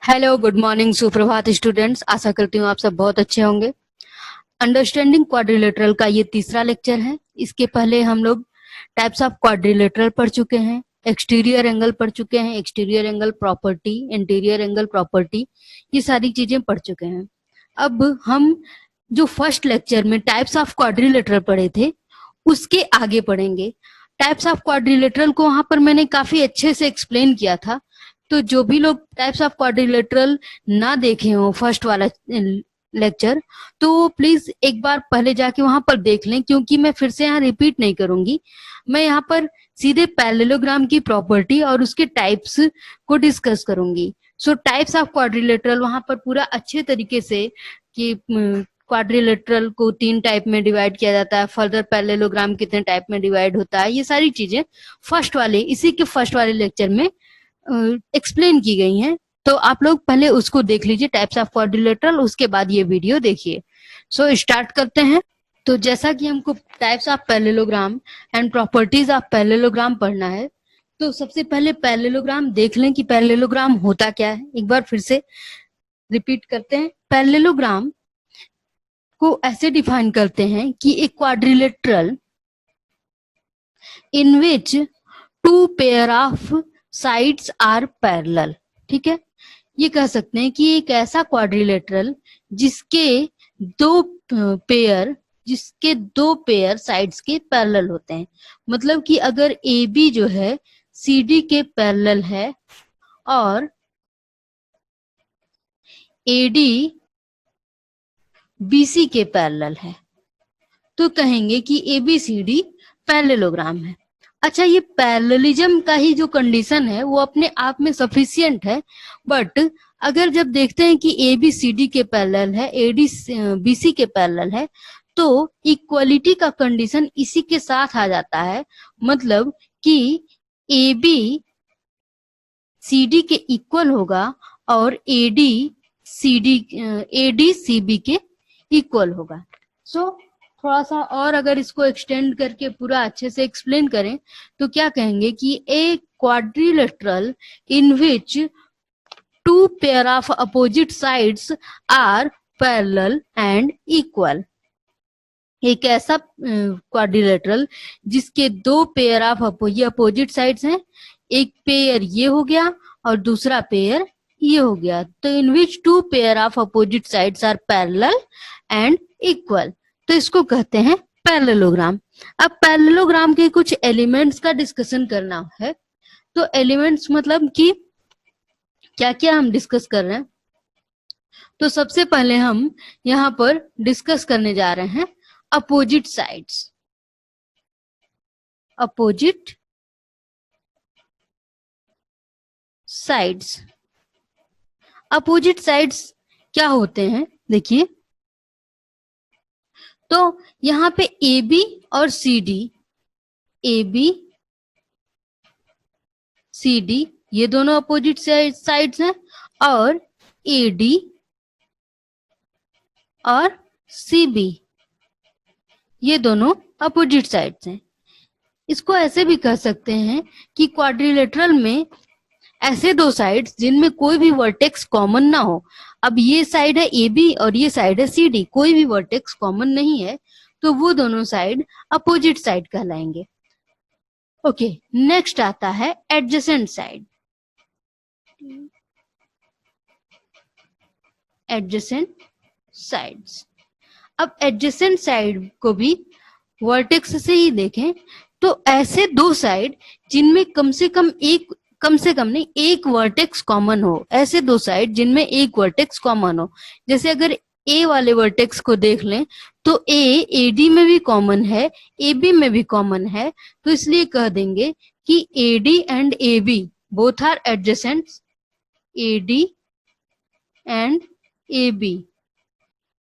Hello, good morning, सुप्रभात students. आशा करती हूँ आप सब बहुत अच्छे होंगे। अंडरस्टैंडिंग क्वाड्रिलेटरल का ये तीसरा लेक्चर है। इसके पहले हम लोग टाइप्स ऑफ क्वाड्रिलेटरल पढ़ चुके हैं, एक्सटीरियर एंगल पढ़ चुके हैं, exterior angle property, interior angle property, ये सारी चीजें पढ़ चुके हैं। अब हम जो फर्स्ट लेक्चर में टाइप्स ऑफ क्वाड्रिलेटरल पढ़े थे उसके आगे पढ़ेंगे। टाइप्स ऑफ क्वाड्रिलेटरल को वहां पर मैंने काफी अच्छे से एक्सप्लेन किया था, तो जो भी लोग टाइप्स ऑफ क्वाड्रिलेटरल ना देखे हो फर्स्ट वाला लेक्चर, तो प्लीज एक बार पहले जाके वहां पर देख लें, क्योंकि मैं फिर से यहाँ रिपीट नहीं करूंगी। मैं यहाँ पर सीधे पैरेललोग्राम की प्रॉपर्टी और उसके टाइप्स को डिस्कस करूंगी। सो टाइप्स ऑफ क्वाड्रिलेटरल वहां पर पूरा अच्छे तरीके से कि क्वाड्रिलेटरल को 3 टाइप में डिवाइड किया जाता है, फर्दर पैरेललोग्राम कितने टाइप में डिवाइड होता है, ये सारी चीजें इसी के फर्स्ट वाले लेक्चर में एक्सप्लेन की गई हैं। तो आप लोग पहले उसको देख लीजिए, टाइप्स ऑफ क्वाड्रिलेटरल, उसके बाद ये वीडियो देखिए। सो स्टार्ट करते हैं। तो जैसा कि हमको types of parallelogram and properties of parallelogram पढ़ना है, तो सबसे पहले पैरेललोग्राम देख लें कि पैरेललोग्राम होता क्या है। एक बार फिर से रिपीट करते हैं। पैरेललोग्राम को ऐसे डिफाइन करते हैं कि एक quadrilateral in which 2 pair of sides are parallel. ठीक है, ये कह सकते हैं कि एक ऐसा क्वाड्रिलेटरल जिसके दो पेयर साइड्स के पैरेलल होते हैं। मतलब कि अगर ए बी जो है सी डी के पैरेलल है और ए डी बी सी के पैरेलल है, तो कहेंगे कि A B C D parallelogram है। अच्छा, ये पैरेललिज्म का ही जो कंडीशन है वो अपने आप में सफिशिएंट है, बट अगर जब देखते हैं कि ए बी सी डी के पैरेलल है, ए डी बी सी के पैरेलल है, तो इक्वलिटी का कंडीशन इसी के साथ आ जाता है। मतलब कि ए बी सी डी के इक्वल होगा और ए डी सी बी के इक्वल होगा। सो थोड़ा सा और अगर इसको एक्सटेंड करके पूरा अच्छे से एक्सप्लेन करें तो क्या कहेंगे कि a quadrilateral in which 2 pair of opposite sides are parallel and equal. एक ऐसा क्वाड्रिलेटरल जिसके 2 पेयर ऑफ अपोजिट साइड्स हैं, एक पेयर ये हो गया और दूसरा पेयर ये हो गया, तो in which 2 pair of opposite sides are parallel and equal, तो इसको कहते हैं पैरेललोग्राम। अब पैरेललोग्राम के कुछ एलिमेंट्स का डिस्कशन करना है। तो एलिमेंट्स मतलब कि क्या क्या हम डिस्कस कर रहे हैं। तो सबसे पहले हम यहाँ पर डिस्कस करने जा रहे हैं अपोजिट साइड्स। अपोजिट साइड्स क्या होते हैं, देखिए। तो यहाँ पे ए बी और सी डी ये दोनों अपोजिट साइड्स हैं, और ए डी और सी बी ये दोनों अपोजिट साइड्स हैं। इसको ऐसे भी कह सकते हैं कि क्वाड्रिलेटरल में ऐसे 2 साइड्स जिनमें कोई भी वर्टेक्स कॉमन ना हो। अब ये साइड है ए बी और ये साइड है सी डी, कोई भी वर्टेक्स कॉमन नहीं है, तो वो दोनों साइड अपोजिट साइड कहलाएंगे। ओके, नेक्स्ट आता है एडजेसेंट साइड। एडजेसेंट साइड्स, अब एडजेसेंट साइड को भी वर्टेक्स से ही देखें तो ऐसे 2 साइड जिनमें कम से कम नहीं, एक वर्टेक्स कॉमन हो। ऐसे 2 साइड जिनमें एक वर्टेक्स कॉमन हो। जैसे अगर ए वाले वर्टेक्स को देख लें तो ए डी में भी कॉमन है, ए बी में भी कॉमन है, तो इसलिए कह देंगे कि A D and A B both are adjacent. A D and A B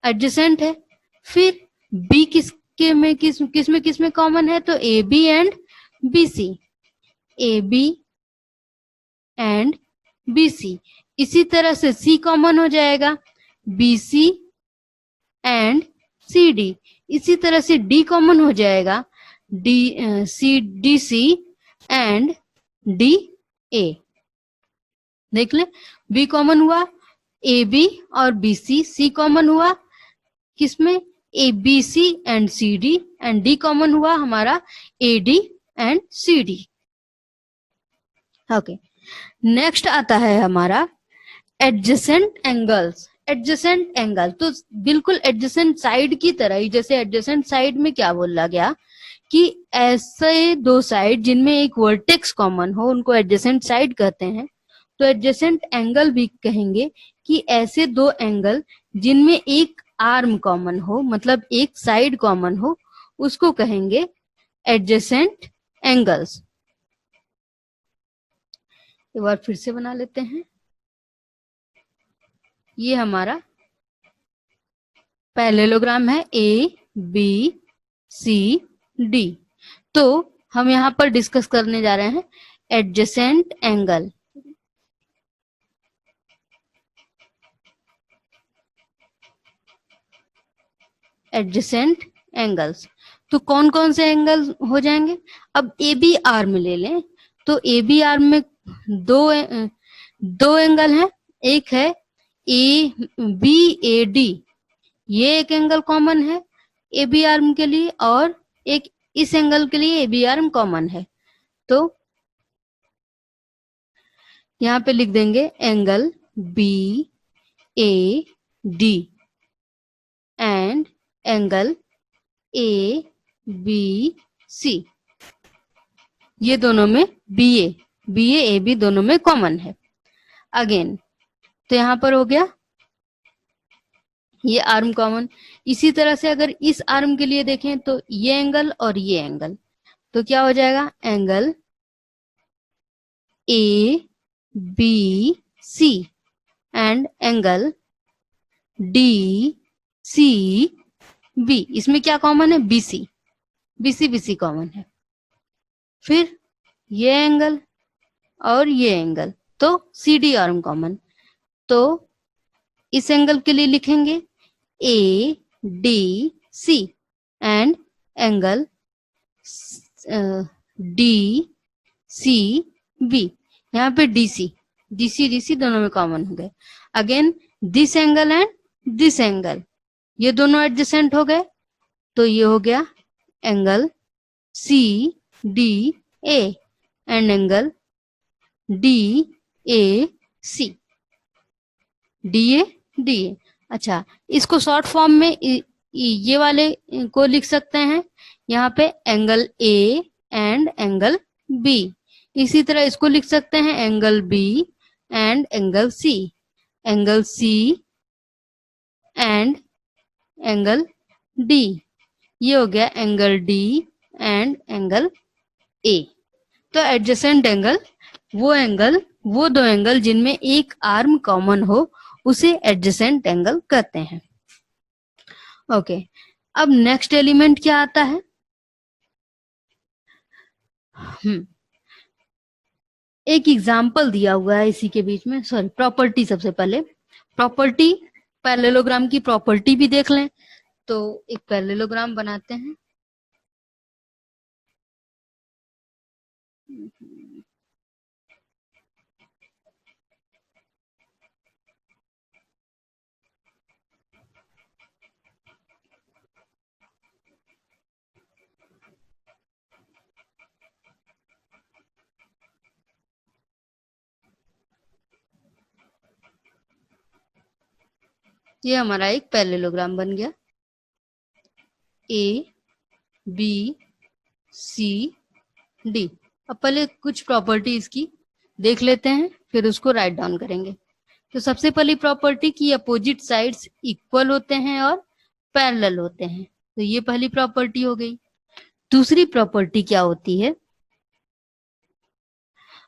adjacent है। फिर बी किस में कॉमन है, तो A B and B C, A B and B C. इसी तरह से सी कॉमन हो जाएगा, B C and C D. इसी तरह से डी कॉमन हो जाएगा, D C and D A. देख ले, बी कॉमन हुआ, ए बी और बी सी, सी कॉमन हुआ किसमें, A B C and C D, and D common हुआ हमारा A D and C D. Okay, next आता है हमारा एडजेसेंट एंगल्स। एडजेसेंट एंगल तो बिल्कुल एडजेसेंट साइड की तरह ही, जैसे एडजेसेंट साइड में क्या बोला गया कि ऐसे दो साइड जिनमें एक वर्टेक्स कॉमन हो उनको एडजेसेंट साइड कहते हैं। तो एडजेसेंट एंगल भी कहेंगे कि ऐसे दो एंगल जिनमें एक आर्म कॉमन हो, मतलब एक साइड कॉमन हो, उसको कहेंगे एडजेसेंट एंगल्स। एक बार फिर से बना लेते हैं। ये हमारा पैरेललोग्राम है ए बी सी डी। तो हम यहाँ पर डिस्कस करने जा रहे हैं एडजेसेंट एंगल। एडजेसेंट एंगल्स तो कौन कौन से एंगल हो जाएंगे। अब ए बी आर्म ले लें तो ए बी आर्म में दो एंगल हैं। एक है ए बी ए डी, ये एक एंगल कॉमन है ए बी आर्म के लिए, और एक इस एंगल के लिए ए बी आर्म कॉमन है। तो यहाँ पे लिख देंगे angle B A D and angle A B C, ये दोनों में बी ए बी दोनों में कॉमन है। अगेन तो यहाँ पर हो गया ये आर्म कॉमन। इसी तरह से अगर इस आर्म के लिए देखें तो ये एंगल और ये एंगल, तो क्या हो जाएगा angle A B C and angle D C B. इसमें क्या कॉमन है, बीसी, बीसी बीसी कॉमन है। फिर ये एंगल और ये एंगल, तो सी डी आर्म कॉमन। तो इस एंगल के लिए लिखेंगे A D C and angle D C B. यहाँ पे डीसी डीसी दोनों में कॉमन हो गए। Again this angle and this angle, ये दोनों एडजेसेंट हो गए, तो ये हो गया angle C D A and angle D A C, D A. अच्छा, इसको शॉर्ट फॉर्म में ये वाले को लिख सकते हैं यहाँ पे angle A and angle B. इसी तरह इसको लिख सकते हैं angle B and angle C, angle C and angle D, ये हो गया angle D and angle A. तो एडजेसेंट एंगल वो दो एंगल जिनमें एक आर्म कॉमन हो उसे एडजेसेंट एंगल कहते हैं। ओके, अब नेक्स्ट एलिमेंट क्या आता है। एक एग्जाम्पल दिया हुआ है इसी के बीच में, सॉरी प्रॉपर्टी। सबसे पहले प्रॉपर्टी, पैरेललोग्राम की प्रॉपर्टी भी देख लें। तो एक पैरेललोग्राम बनाते हैं। ये हमारा एक पैरेललोग्राम बन गया, ए बी सी डी। अब पहले कुछ प्रॉपर्टी इसकी देख लेते हैं, फिर उसको राइट डाउन करेंगे। तो सबसे पहली प्रॉपर्टी की अपोजिट साइड्स इक्वल होते हैं और पैरेलल होते हैं, तो ये पहली प्रॉपर्टी हो गई। दूसरी प्रॉपर्टी क्या होती है,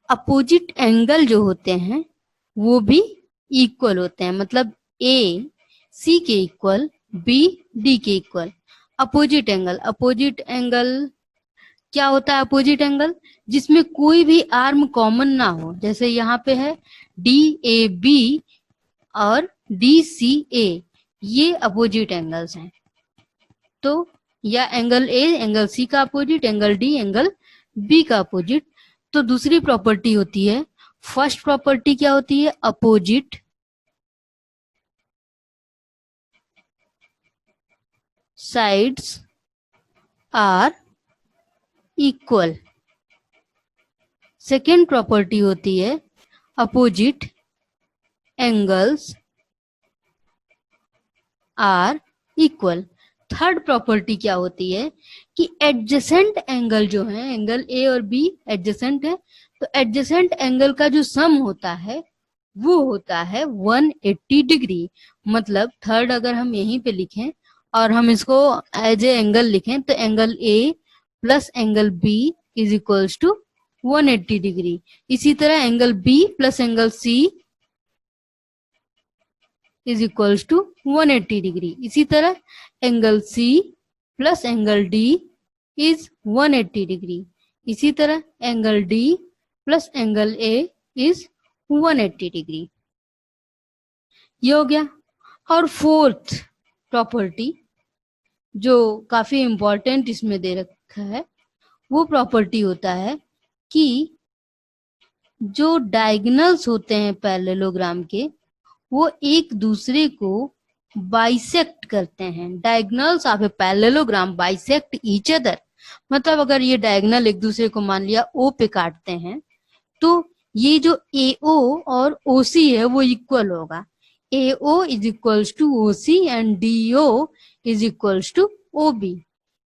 अपोजिट एंगल जो होते हैं वो भी इक्वल होते हैं, मतलब ए सी के इक्वल, बी डी के इक्वल। अपोजिट एंगल क्या होता है, अपोजिट एंगल जिसमें कोई भी आर्म कॉमन ना हो। जैसे यहाँ पे है डी ए बी और डी सी ए, ये अपोजिट एंगल्स हैं। तो या एंगल ए एंगल सी का opposite, angle D angle B का अपोजिट। तो दूसरी प्रॉपर्टी होती है फर्स्ट प्रॉपर्टी क्या होती है? Opposite sides are equal. Second property होती है opposite angles are equal. Third property क्या होती है कि एडजेसेंट एंगल जो है, एंगल ए और बी एडजेसेंट है, तो एडजेसेंट एंगल का जो सम होता है वो होता है 180 डिग्री। मतलब थर्ड अगर हम यहीं पे लिखें और हम इसको एज ए एंगल लिखें तो angle A plus angle B is equals to 180 degree. इसी तरह angle B plus angle C is equals to 180 degree. इसी तरह angle C plus angle D is 180 degree. इसी तरह angle D plus angle A is 180 degree. ये हो गया। और फोर्थ प्रॉपर्टी जो काफी इंपॉर्टेंट इसमें दे रखा है वो प्रॉपर्टी होता है कि जो डायगोनल्स होते हैं पैरेललोग्राम के वो एक दूसरे को बाइसेक्ट करते हैं। Diagonals of a parallelogram bisect each other. मतलब अगर ये डायगोनल एक दूसरे को मान लिया ओ पे काटते हैं तो ये जो AO और OC है वो इक्वल होगा। AO is equals to OC and DO is equals to OB।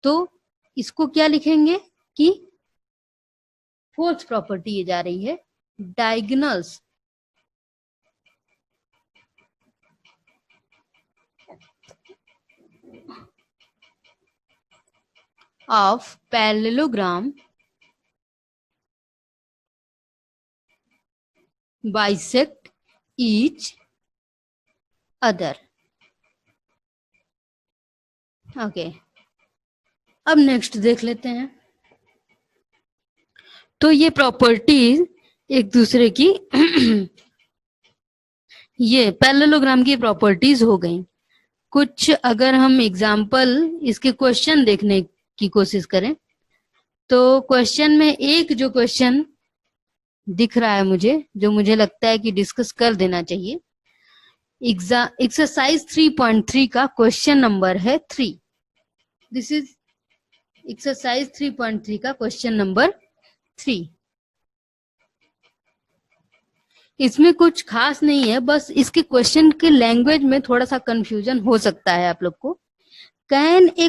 तो इसको क्या लिखेंगे कि फोर्थ प्रॉपर्टी ये जा रही है diagonals of parallelogram bisect each other। Okay, अब नेक्स्ट देख लेते हैं। तो ये प्रॉपर्टीज एक दूसरे की ये पैरेललोग्राम की प्रॉपर्टीज हो गई। कुछ अगर हम एग्जाम्पल इसके क्वेश्चन देखने की कोशिश करें तो क्वेश्चन में एक जो क्वेश्चन दिख रहा है मुझे, जो मुझे लगता है कि डिस्कस कर देना चाहिए, एक्सरसाइज 3.3 का क्वेश्चन नंबर है 3। दिस इज एक्सरसाइज 3.3 का क्वेश्चन नंबर 3। इसमें कुछ खास नहीं है, बस इसके क्वेश्चन के लैंग्वेज में थोड़ा सा कंफ्यूजन हो सकता है आप लोग को। Can a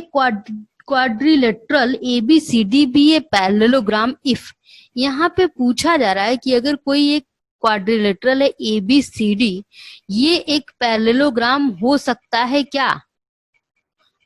quadrilateral ABCD be a parallelogram if. यहाँ पे पूछा जा रहा है कि अगर कोई एक क्वाड्रिलेटरल है ABCD, ये एक पैरेललोग्राम हो सकता है क्या,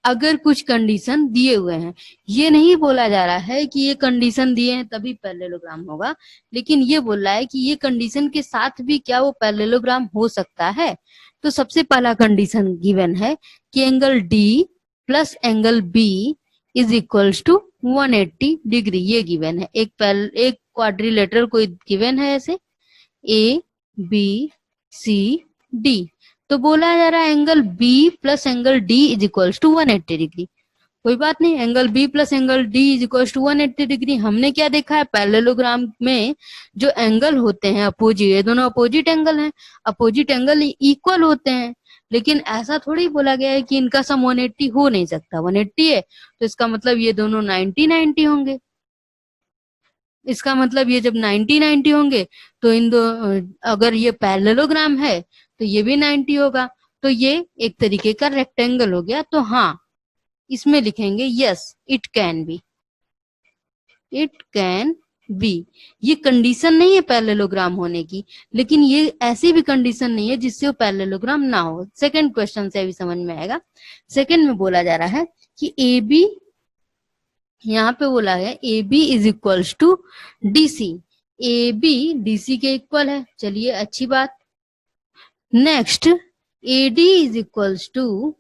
अगर कुछ कंडीशन दिए हुए हैं। ये नहीं बोला जा रहा है कि ये कंडीशन दिए हैं तभी पैरेललोग्राम होगा, लेकिन ये बोल रहा है कि ये कंडीशन के साथ भी क्या वो पैरेललोग्राम हो सकता है। तो सबसे पहला कंडीशन गिवन है कि angle D plus angle B is equals to 180 degree. ये गिवन है। एक क्वाड्रिलेटरल कोई गिवन है ऐसे ABCD, तो बोला जा रहा है angle B plus angle D is equals to 180 degree. कोई बात नहीं, angle B plus angle D is equals to 180 degree. हमने क्या देखा है पैरेललोग्राम में जो एंगल होते हैं अपोजिट, ये दोनों अपोजिट एंगल हैं, अपोजिट एंगल इक्वल होते हैं। लेकिन ऐसा थोड़ी बोला गया है कि इनका सम 180 हो नहीं सकता। 180 है तो इसका मतलब ये दोनों 90-90 होंगे। इसका मतलब ये जब 90-90 होंगे तो इन दो, अगर ये पैरेललोग्राम है तो ये भी 90 होगा। तो ये एक तरीके का रेक्टेंगल हो गया। तो हाँ, इसमें लिखेंगे yes it can be, it can be. ये कंडीशन नहीं है पैरेललोग्राम होने की, लेकिन ये ऐसी भी कंडीशन नहीं है जिससे वो पैरेललोग्राम ना हो। सेकंड क्वेश्चन से अभी समझ में आएगा। सेकंड में बोला जा रहा है कि AB, यहाँ पे बोला है AB is equals to DC। AB DC के इक्वल है, चलिए अच्छी बात। Next AD is equals to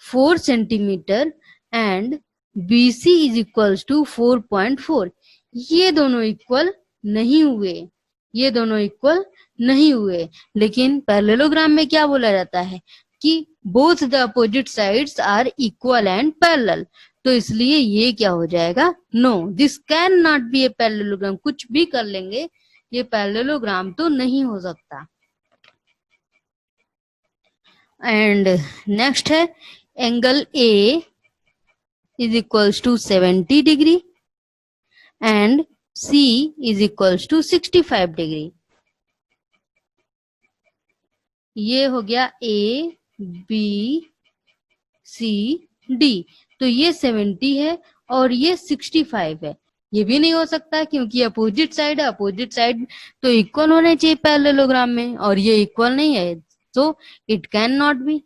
4 centimetre and BC is equals to 4.4। ये दोनों इक्वल नहीं हुए, ये दोनों इक्वल नहीं हुए। लेकिन पैरेललोग्राम में क्या बोला जाता है कि both the opposite sides are equal and parallel. तो इसलिए ये क्या हो जाएगा, no this can not be a parallelogram. कुछ भी कर लेंगे ये पैरेललोग्राम तो नहीं हो सकता। एंड नेक्स्ट है angle A is equals to 70 degree and C is equals to 65 degree. ये हो गया ए बी सी डी, तो ये 70 है और ये 65 है। ये भी नहीं हो सकता क्योंकि अपोजिट साइड है, अपोजिट साइड तो इक्वल होने चाहिए पैरेललोग्राम में, और ये इक्वल नहीं है, तो इट कैन नॉट बी।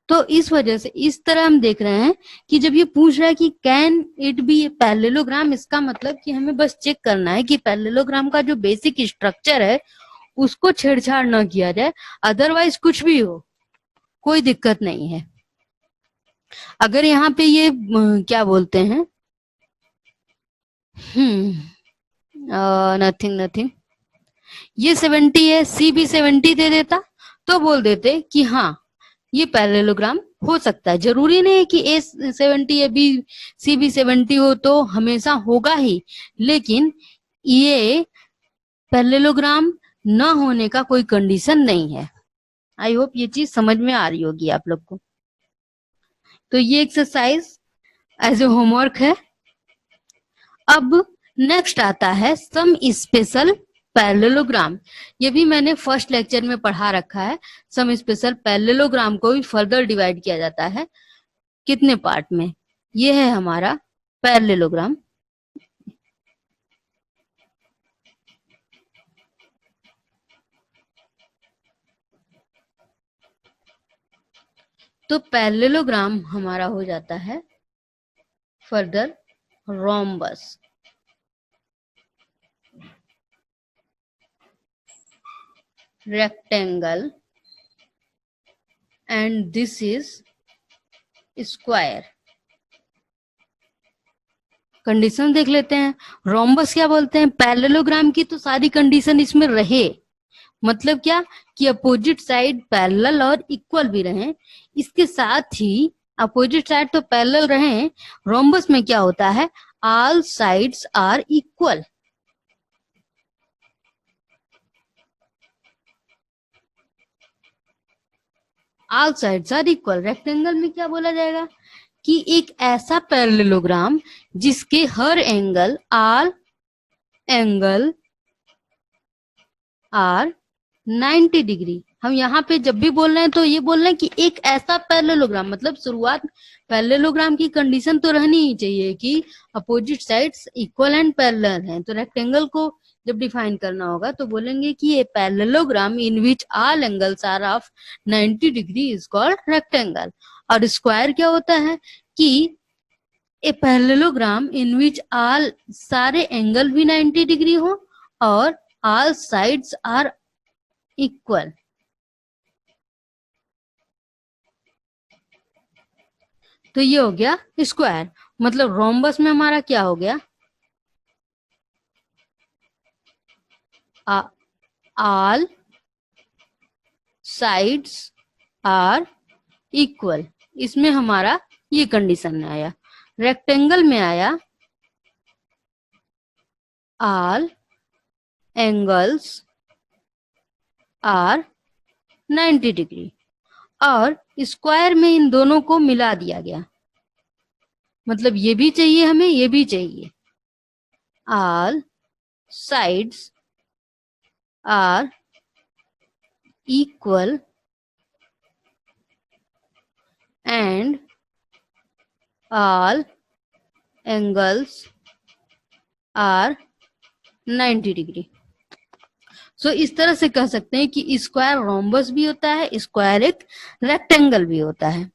तो इस वजह से इस तरह हम देख रहे हैं कि जब ये पूछ रहा है कि कैन इट बी पैरेललोग्राम, इसका मतलब कि हमें बस चेक करना है कि पैरेललोग्राम का जो बेसिक स्ट्रक्चर है उसको छेड़छाड़ ना किया जाए, अदरवाइज कुछ भी हो कोई दिक्कत नहीं है। अगर यहाँ पे ये क्या बोलते हैं, नथिंग, ये 70 है, सी भी 70 दे देता तो बोल देते कि हाँ ये पैरेललोग्राम हो सकता है। जरूरी नहीं है कि ए 70 या बी सी भी 70 हो तो हमेशा होगा ही, लेकिन ये पैरेललोग्राम न होने का कोई कंडीशन नहीं है। आई होप ये चीज समझ में आ रही होगी आप लोग को। तो ये एक्सरसाइज एज ए होमवर्क है। अब नेक्स्ट आता है सम स्पेशल पैरेललोग्राम। ये भी मैंने फर्स्ट लेक्चर में पढ़ा रखा है। सम स्पेशल पैरेललोग्राम को भी फर्दर डिवाइड किया जाता है कितने पार्ट में। ये है हमारा पैरेललोग्राम। तो पैरेललोग्राम हमारा हो जाता है further rhombus, rectangle and this is square. Condition देख लेते हैं। रोम्बस क्या बोलते हैं, पैरेललोग्राम की तो सारी कंडीशन इसमें रहे, मतलब क्या कि अपोजिट साइड पैरेलल और इक्वल भी रहे, इसके साथ ही अपोजिट साइड तो पैरेलल रहे। रोम्बस में क्या होता है, all sides are equal. All sides are equal. Rectangle में क्या बोला जाएगा कि एक ऐसा पैरेललोग्राम जिसके हर angle all angle are 90 degree. हम यहाँ पे जब भी बोल रहे हैं तो ये बोल रहे हैं कि एक ऐसा पैरेललोग्राम, मतलब शुरुआत पैरेललोग्राम की कंडीशन तो रहनी ही चाहिए कि opposite sides equal and parallel हैं। तो रेक्टेंगल को जब डिफाइन करना होगा तो बोलेंगे कि ये parallelogram in which all angles are of 90 degree is called rectangle. और स्क्वायर क्या होता है कि a parallelogram in which all सारे एंगल भी 90 डिग्री हो और ऑल साइड्स आर इक्वल। तो ये हो गया स्क्वायर। मतलब रोम्बस में हमारा क्या हो गया, ऑल साइड्स आर इक्वल। इसमें हमारा ये कंडीशन में आया। रेक्टेंगल में आया ऑल एंगल्स आर 90 डिग्री, और स्क्वायर में इन दोनों को मिला दिया गया, मतलब ये भी चाहिए हमें, ये भी चाहिए। All sides are equal and all angles are 90 degree. So इस तरह से कह सकते हैं कि स्क्वायर रोम्बस भी होता है, स्क्वायर एक रेक्टेंगल भी होता है।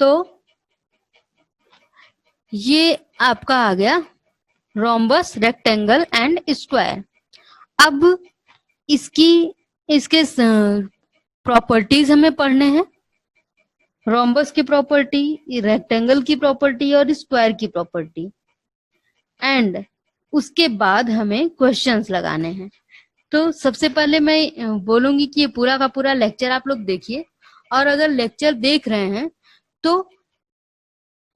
तो ये आपका आ गया रोम्बस, रेक्टेंगल एंड स्क्वायर। अब इसके प्रॉपर्टीज हमें पढ़ने हैं। रोम्बस की प्रॉपर्टी, रेक्टेंगल की प्रॉपर्टी और स्क्वायर की प्रॉपर्टी, एंड उसके बाद हमें क्वेश्चंस लगाने हैं। तो सबसे पहले मैं बोलूंगी कि ये पूरा का पूरा लेक्चर आप लोग देखिए, और अगर लेक्चर देख रहे हैं तो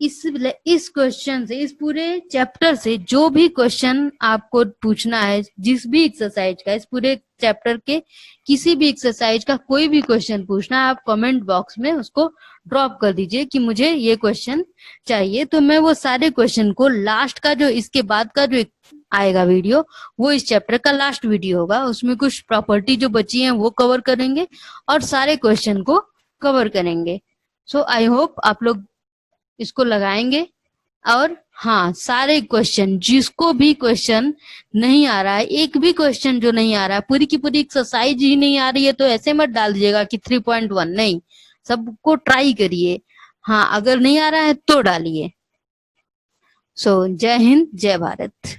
इस क्वेश्चन से, इस पूरे चैप्टर से जो भी क्वेश्चन आपको पूछना है, जिस भी एक्सरसाइज का, इस पूरे चैप्टर के किसी भी एक्सरसाइज का कोई भी क्वेश्चन पूछना है, आप कमेंट बॉक्स में उसको ड्रॉप कर दीजिए कि मुझे ये क्वेश्चन चाहिए। तो मैं वो सारे क्वेश्चन को लास्ट का, जो इसके बाद का जो आएगा वीडियो, वो इस चैप्टर का लास्ट वीडियो होगा। उसमें कुछ प्रॉपर्टी जो बची है वो कवर करेंगे और सारे क्वेश्चन को कवर करेंगे। सो आई होप आप लोग इसको लगाएंगे। और हाँ, सारे क्वेश्चन, जिसको भी क्वेश्चन नहीं आ रहा है, एक भी क्वेश्चन जो नहीं आ रहा है, पूरी की पूरी एक्सरसाइज ही नहीं आ रही है, तो ऐसे मत डाल दीजिएगा कि 3.1 नहीं, सबको ट्राई करिए। हाँ, अगर नहीं आ रहा है तो डालिए। सो जय हिंद, जय भारत।